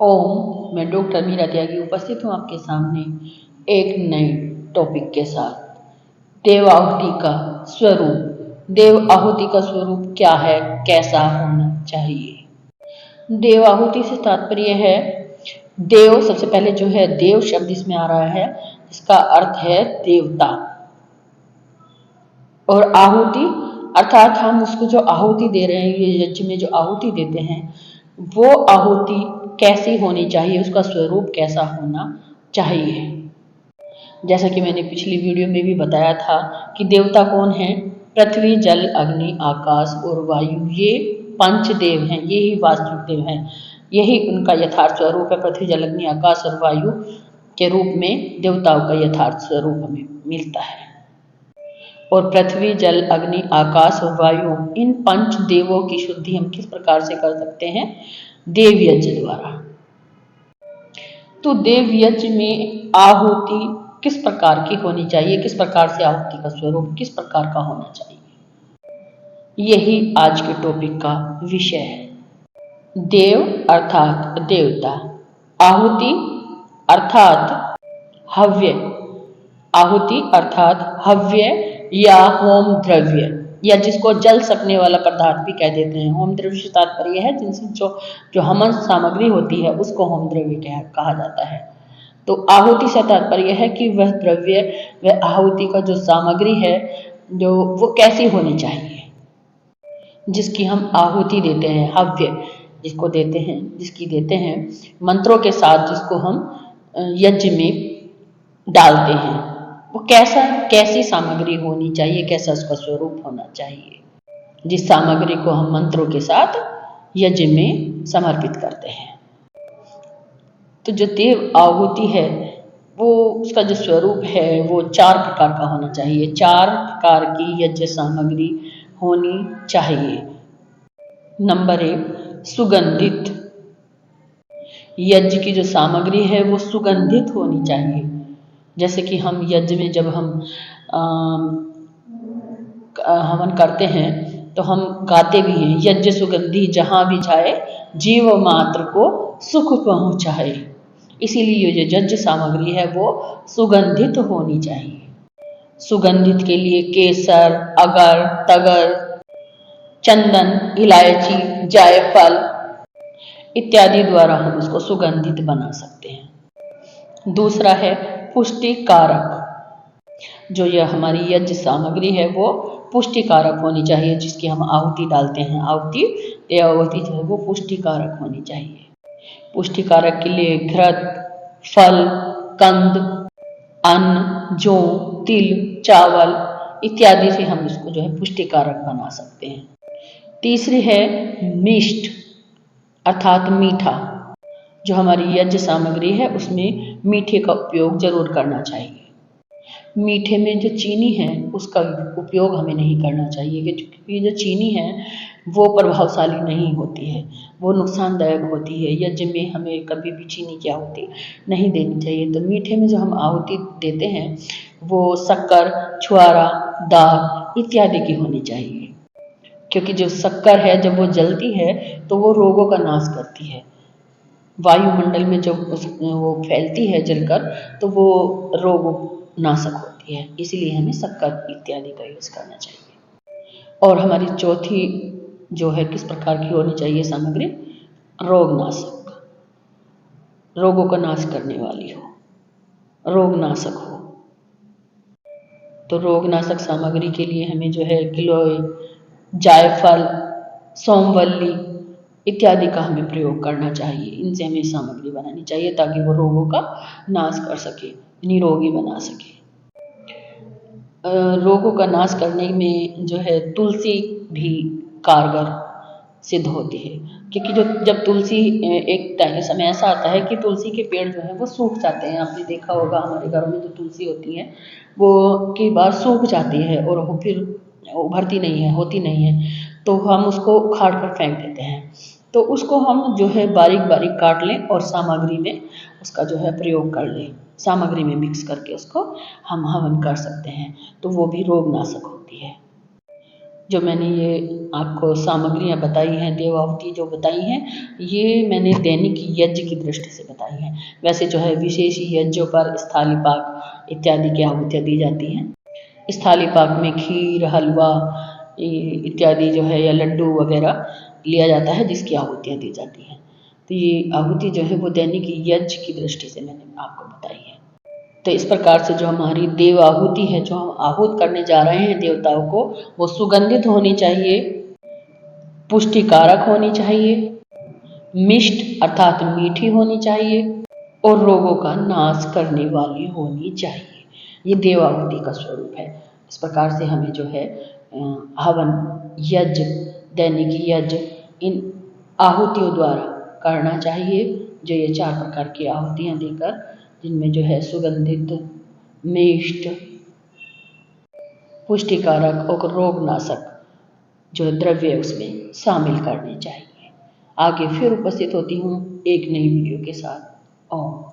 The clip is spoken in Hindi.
ओम, मैं डॉक्टर मीरा त्यागी उपस्थित हूँ आपके सामने एक नए टॉपिक के साथ। देव आहुति का स्वरूप। देव आहुति का स्वरूप क्या है, कैसा होना चाहिए? देव आहुति से तात्पर्य है देव। सबसे पहले जो है देव शब्द इसमें आ रहा है, इसका अर्थ है देवता। और आहुति अर्थात हम उसको जो आहुति दे रहे हैं, ये यज्ञ में जो आहुति देते हैं, वो आहुति कैसी होनी चाहिए, उसका स्वरूप कैसा होना चाहिए। जैसा कि मैंने पिछली वीडियो में भी बताया था कि देवता कौन है। पृथ्वी, जल, अग्नि, आकाश और वायु, ये पंचदेव हैं, ये ही वास्तविक देव हैं। यही उनका यथार्थ स्वरूप है। पृथ्वी, जल, अग्नि, आकाश और वायु के रूप में देवताओं का यथार्थ स्वरूप हमें मिलता है। और पृथ्वी, जल, अग्नि, आकाश और वायु, इन पंच देवों की शुद्धि हम किस प्रकार से कर सकते हैं? देव यज्ञ द्वारा। तो देव यज्ञ में आहुति किस प्रकार की होनी चाहिए, किस प्रकार से आहुति का स्वरूप किस प्रकार का होना चाहिए, यही आज के टॉपिक का विषय है। देव अर्थात देवता, आहुति अर्थात हव्य, आहुति अर्थात हव्य या होम द्रव्य, या जिसको जल सकने वाला पदार्थ भी कह देते हैं। होम द्रव्य से तात्पर्य है जिनसे जो हवन सामग्री होती है उसको होम द्रव्य कहा जाता है। तो आहुति से तात्पर्य है कि वह द्रव्य, वह आहुति का जो सामग्री है, जो वो कैसी होनी चाहिए, जिसकी हम आहुति देते हैं, हव्य जिसको देते हैं, जिसकी देते हैं मंत्रों के साथ, जिसको हम यज्ञ में डालते हैं, वो कैसी सामग्री होनी चाहिए, कैसा उसका स्वरूप होना चाहिए, जिस सामग्री को हम मंत्रों के साथ यज्ञ में समर्पित करते हैं। तो जो देव आहुति है, वो उसका जो स्वरूप है वो 4 प्रकार का होना चाहिए। 4 प्रकार की यज्ञ सामग्री होनी चाहिए। नंबर 1, सुगंधित। यज्ञ की जो सामग्री है वो सुगंधित होनी चाहिए। जैसे कि हम यज्ञ में जब हम हवन करते हैं तो हम गाते भी हैं, यज्ञ सुगंधि जहाँ भी जाए, जीव मात्र को सुख पहुँचाए। इसीलिए ये जो यज्ञ सामग्री है वो सुगंधित होनी चाहिए। सुगंधित के लिए केसर, अगर, तगर, चंदन, इलायची, जायफल इत्यादि द्वारा हम उसको सुगंधित बना सकते हैं। दूसरा है पुष्टि कारक। जो यह हमारी यज्ञ सामग्री है वो पुष्टि कारक होनी चाहिए, जिसकी हम आहुति डालते हैं। आहुति जो है वो पुष्टि कारक होनी चाहिए। पुष्टि कारक के लिए घृत, फल, कंद, अन्न, जौ, तिल, चावल इत्यादि से हम इसको जो है पुष्टि कारक बना सकते हैं। तीसरी है मिष्ट अर्थात मीठा। जो हमारी यज्ञ सामग्री है उसमें मीठे का उपयोग जरूर करना चाहिए। मीठे में जो चीनी है उसका उपयोग हमें नहीं करना चाहिए, क्योंकि जो चीनी है वो प्रभावशाली नहीं होती है, वो नुकसानदायक होती है। यज्ञ में हमें कभी भी चीनी की आहुति नहीं देनी चाहिए। तो मीठे में जो हम आहुति देते हैं वो शक्कर, छुआरा, दाल इत्यादि की होनी चाहिए, क्योंकि जो शक्कर है जब वो जलती है तो वो रोगों का नाश करती है। वायुमंडल में जब वो फैलती है जलकर तो वो रोग नाशक होती है, इसलिए हमें शक्कर इत्यादि का यूज करना चाहिए। और हमारी चौथी जो है किस प्रकार की होनी चाहिए सामग्री? रोगनाशक, रोगों का नाश करने वाली हो, रोगनाशक हो। तो रोगनाशक सामग्री के लिए हमें जो है गिलोय, जायफल, सोमवल्ली इत्यादि का हमें प्रयोग करना चाहिए। इनसे हमें सामग्री बनानी चाहिए ताकि वो रोगों का नाश कर सके, निरोगी बना सके। रोगों का नाश करने में जो है तुलसी भी कारगर सिद्ध होती है, क्योंकि जब तुलसी एक समय ऐसा आता है कि तुलसी के पेड़ जो है वो सूख जाते हैं। आपने देखा होगा हमारे घरों में जो तुलसी होती है वो कई बार सूख जाती है और वो फिर उभरती नहीं है, होती नहीं है, तो हम उसको उखाड़ कर फेंक देते हैं। तो उसको हम जो है बारीक बारीक काट लें और सामग्री में उसका जो है प्रयोग कर लें, सामग्री में मिक्स करके उसको हम हवन कर सकते हैं, तो वो भी रोगनाशक होती है। जो मैंने ये आपको सामग्रियाँ बताई हैं, देव आहुति जो बताई हैं, ये मैंने दैनिक यज्ञ की दृष्टि से बताई हैं। वैसे जो है विशेष यज्ञों पर स्थाली पाक इत्यादि की आहुतियाँ दी जाती हैं। स्थाली पाक में खीर, हलवा इत्यादि जो है या लड्डू वगैरह लिया जाता है, जिसकी आहुतियाँ दी जाती हैं। तो ये आहुति जो है वो दैनिक यज्ञ की दृष्टि से मैंने आपको बताई है। तो इस प्रकार से जो हमारी देव आहुति है, जो हम आहूत करने जा रहे हैं देवताओं को, वो सुगंधित होनी चाहिए, पुष्टिकारक होनी चाहिए, मिष्ट अर्थात मीठी होनी चाहिए और रोगों का नाश करने वाली होनी चाहिए। ये देव आहुति का स्वरूप है। इस प्रकार से हमें जो है हवन, यज्ञ, दैनिक यज्ञ इन आहुतियों द्वारा करना चाहिए। जो ये 4 प्रकार की आहुतियाँ देकर, जिनमें जो है सुगंधित, मिष्ट, पुष्टिकारक और रोगनाशक जो द्रव्य उसमें शामिल करने चाहिए। आगे फिर उपस्थित होती हूँ एक नई वीडियो के साथ। ओम।